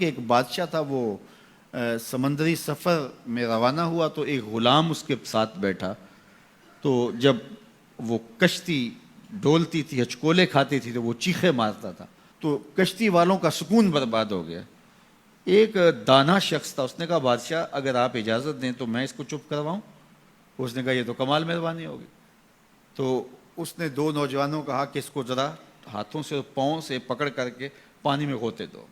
کہ ایک بادشاہ تھا، وہ سمندری سفر میں روانہ ہوا تو ایک غلام اس کے ساتھ بیٹھا، تو جب وہ کشتی ڈولتی تھی، ہچکولے کھاتی تھی تو وہ چیخے مارتا تھا، تو کشتی والوں کا سکون برباد ہو گیا۔ ایک دانا شخص تھا، اس نے کہا بادشاہ اگر آپ اجازت دیں تو میں اس کو چپ کرواؤں؟ اس نے کہا یہ تو کمال مہربانی ہوگی۔ تو اس نے دو نوجوانوں کو کہا کہ اس کو ذرا ہاتھوں سے پاؤں سے پکڑ کر کے پانی میں غوطے دو۔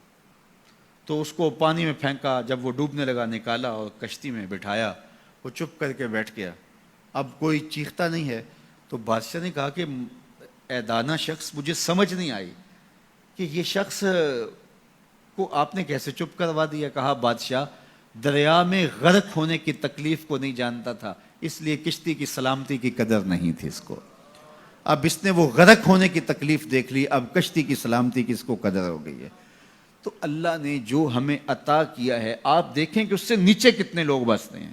تو اس کو پانی میں پھینکا، جب وہ ڈوبنے لگا نکالا اور کشتی میں بٹھایا، وہ چپ کر کے بیٹھ گیا، اب کوئی چیختا نہیں ہے۔ تو بادشاہ نے کہا کہ اے دانا شخص، مجھے سمجھ نہیں آئی کہ یہ شخص کو آپ نے کیسے چپ کروا دیا؟ کہا بادشاہ دریا میں غرق ہونے کی تکلیف کو نہیں جانتا تھا، اس لیے کشتی کی سلامتی کی قدر نہیں تھی اس کو۔ اب اس نے وہ غرق ہونے کی تکلیف دیکھ لی، اب کشتی کی سلامتی کی اس کو قدر ہو گئی ہے۔ تو اللہ نے جو ہمیں عطا کیا ہے، آپ دیکھیں کہ اس سے نیچے کتنے لوگ بستے ہیں۔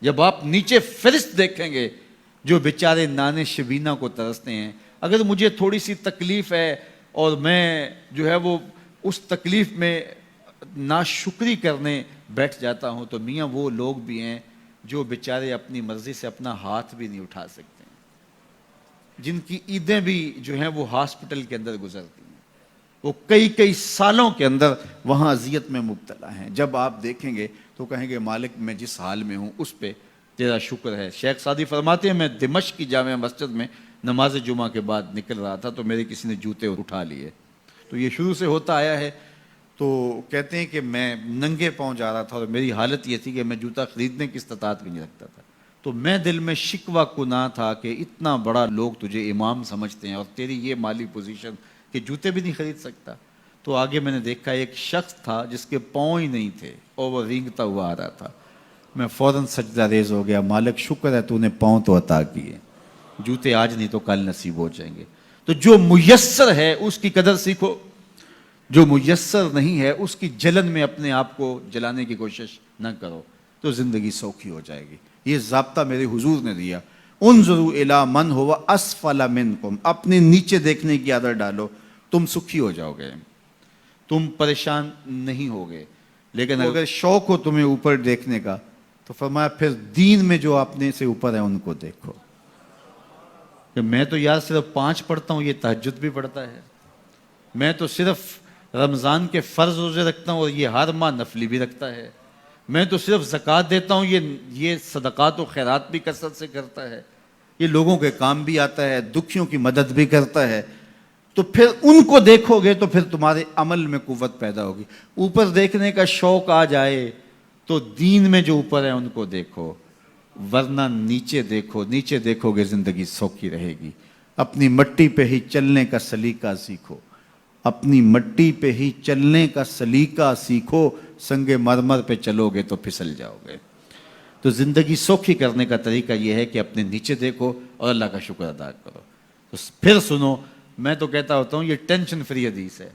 جب آپ نیچے فرشت دیکھیں گے جو بیچارے نانے شبینہ کو ترستے ہیں، اگر مجھے تھوڑی سی تکلیف ہے اور میں جو ہے وہ اس تکلیف میں ناشکری کرنے بیٹھ جاتا ہوں، تو میاں وہ لوگ بھی ہیں جو بیچارے اپنی مرضی سے اپنا ہاتھ بھی نہیں اٹھا سکتے ہیں، جن کی عیدیں بھی جو ہیں وہ ہاسپٹل کے اندر گزرتی ہیں، وہ کئی سالوں کے اندر وہاں اذیت میں مبتلا ہیں۔ جب آپ دیکھیں گے تو کہیں گے مالک میں جس حال میں ہوں اس پہ تیرا شکر ہے۔ شیخ سعدی فرماتے ہیں میں دمشق کی جامع مسجد میں نماز جمعہ کے بعد نکل رہا تھا تو میرے کسی نے جوتے اٹھا لیے، تو یہ شروع سے ہوتا آیا ہے۔ تو کہتے ہیں کہ میں ننگے پاؤں جا رہا تھا اور میری حالت یہ تھی کہ میں جوتا خریدنے کی استطاعت بھی نہیں رکھتا تھا، تو میں دل میں شکوہ کناں تھا کہ اتنا بڑا لوگ تجھے امام سمجھتے ہیں اور تیری یہ مالی پوزیشن کہ جوتے بھی نہیں خرید سکتا۔ تو آگے میں نے دیکھا ایک شخص تھا جس کے پاؤں ہی نہیں تھے اور وہ رینگتا ہوا آ رہا تھا، میں فوراً سجدہ ریز ہو گیا، مالک شکر ہے تو نے پاؤں تو عطا کیے، جوتے آج نہیں تو کل نصیب ہو جائیں گے۔ تو جو میسر ہے اس کی قدر سیکھو، جو میسر نہیں ہے اس کی جلن میں اپنے آپ کو جلانے کی کوشش نہ کرو، تو زندگی سوکھی ہو جائے گی۔ یہ ضابطہ میرے حضور نے دیا، انظروا الی من هو اسفل منکم، اپنے نیچے دیکھنے کی عادت ڈالو، تم سکھی ہو جاؤ گے، تم پریشان نہیں ہوگے۔ لیکن اگر شوق ہو تمہیں اوپر دیکھنے کا تو فرمایا پھر دین میں جو اپنے سے اوپر ہے ان کو دیکھو، کہ میں تو یار صرف 5 پڑھتا ہوں، یہ تہجد بھی پڑھتا ہے، میں تو صرف رمضان کے فرض روزے رکھتا ہوں اور یہ ہر ماہ نفلی بھی رکھتا ہے، میں تو صرف زکوٰۃ دیتا ہوں، یہ صدقات و خیرات بھی کثرت سے کرتا ہے، یہ لوگوں کے کام بھی آتا ہے، دکھیوں کی مدد بھی کرتا ہے۔ تو پھر ان کو دیکھو گے تو پھر تمہارے عمل میں قوت پیدا ہوگی۔ اوپر دیکھنے کا شوق آ جائے تو دین میں جو اوپر ہے ان کو دیکھو، ورنہ نیچے دیکھو، نیچے دیکھو گے زندگی سوکھی رہے گی۔ اپنی مٹی پہ ہی چلنے کا سلیقہ سیکھو، اپنی مٹی پہ ہی چلنے کا سلیقہ سیکھو، سنگ مرمر پہ چلو گے تو پھسل جاؤ گے۔ تو زندگی سوکھی کرنے کا طریقہ یہ ہے کہ اپنے نیچے دیکھو اور اللہ کا شکر ادا کرو۔ تو پھر سنو، میں تو کہتا ہوتا ہوں یہ ٹینشن فری حدیث ہے۔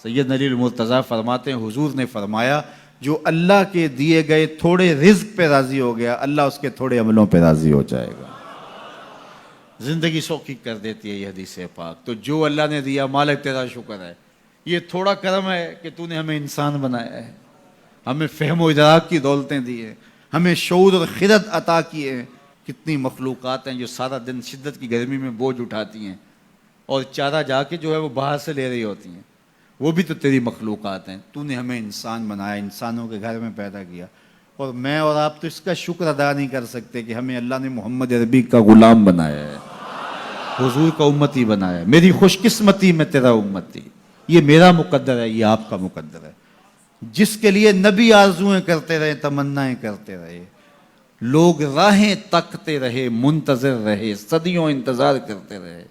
سید علی المرتضیٰ فرماتے ہیں حضور نے فرمایا جو اللہ کے دیے گئے تھوڑے رزق پہ راضی ہو گیا، اللہ اس کے تھوڑے عملوں پہ راضی ہو جائے گا۔ زندگی سوکھی کر دیتی ہے یہ حدیث پاک۔ تو جو اللہ نے دیا مالک تیرا شکر ہے، یہ تھوڑا کرم ہے کہ تو نے ہمیں انسان بنایا ہے، ہمیں فہم و ادراک کی دولتیں دی ہیں، ہمیں شعور اور خرد عطا کیے ہیں۔ کتنی مخلوقات ہیں جو سارا دن شدت کی گرمی میں بوجھ اٹھاتی ہیں اور چارہ جا کے جو ہے وہ باہر سے لے رہی ہوتی ہیں، وہ بھی تو تیری مخلوقات ہیں۔ تو نے ہمیں انسان بنایا، انسانوں کے گھر میں پیدا کیا، اور میں اور آپ تو اس کا شکر ادا نہیں کر سکتے کہ ہمیں اللہ نے محمد عربی کا غلام بنایا ہے، حضور کا امتی بنایا ہے۔ میری خوش قسمتی میں تیرا امتی، یہ میرا مقدر ہے، یہ آپ کا مقدر ہے۔ جس کے لیے نبی آرزویں کرتے رہے، تمنائیں کرتے رہے، لوگ راہیں تکتے رہے، منتظر رہے، صدیوں انتظار کرتے رہے،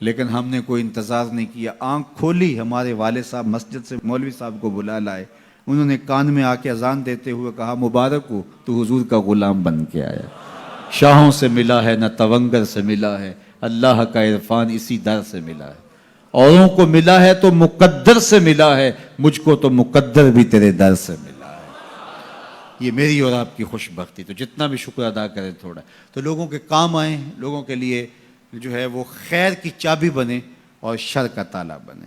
لیکن ہم نے کوئی انتظار نہیں کیا۔ آنکھ کھولی، ہمارے والد صاحب مسجد سے مولوی صاحب کو بلا لائے، انہوں نے کان میں آ کے اذان دیتے ہوئے کہا مبارک ہو تو حضور کا غلام بن کے آیا، شاہوں سے ملا ہے نہ تونگر سے ملا ہے، اللہ کا عرفان اسی در سے ملا ہے، اوروں کو ملا ہے تو مقدر سے ملا ہے، مجھ کو تو مقدر بھی تیرے در سے ملا ہے۔ یہ میری اور آپ کی خوش بختی، تو جتنا بھی شکر ادا کرے تھوڑا، تو لوگوں کے کام آئیں، لوگوں کے لیے جو ہے وہ خیر کی چابی بنے اور شر کا تالا بنے۔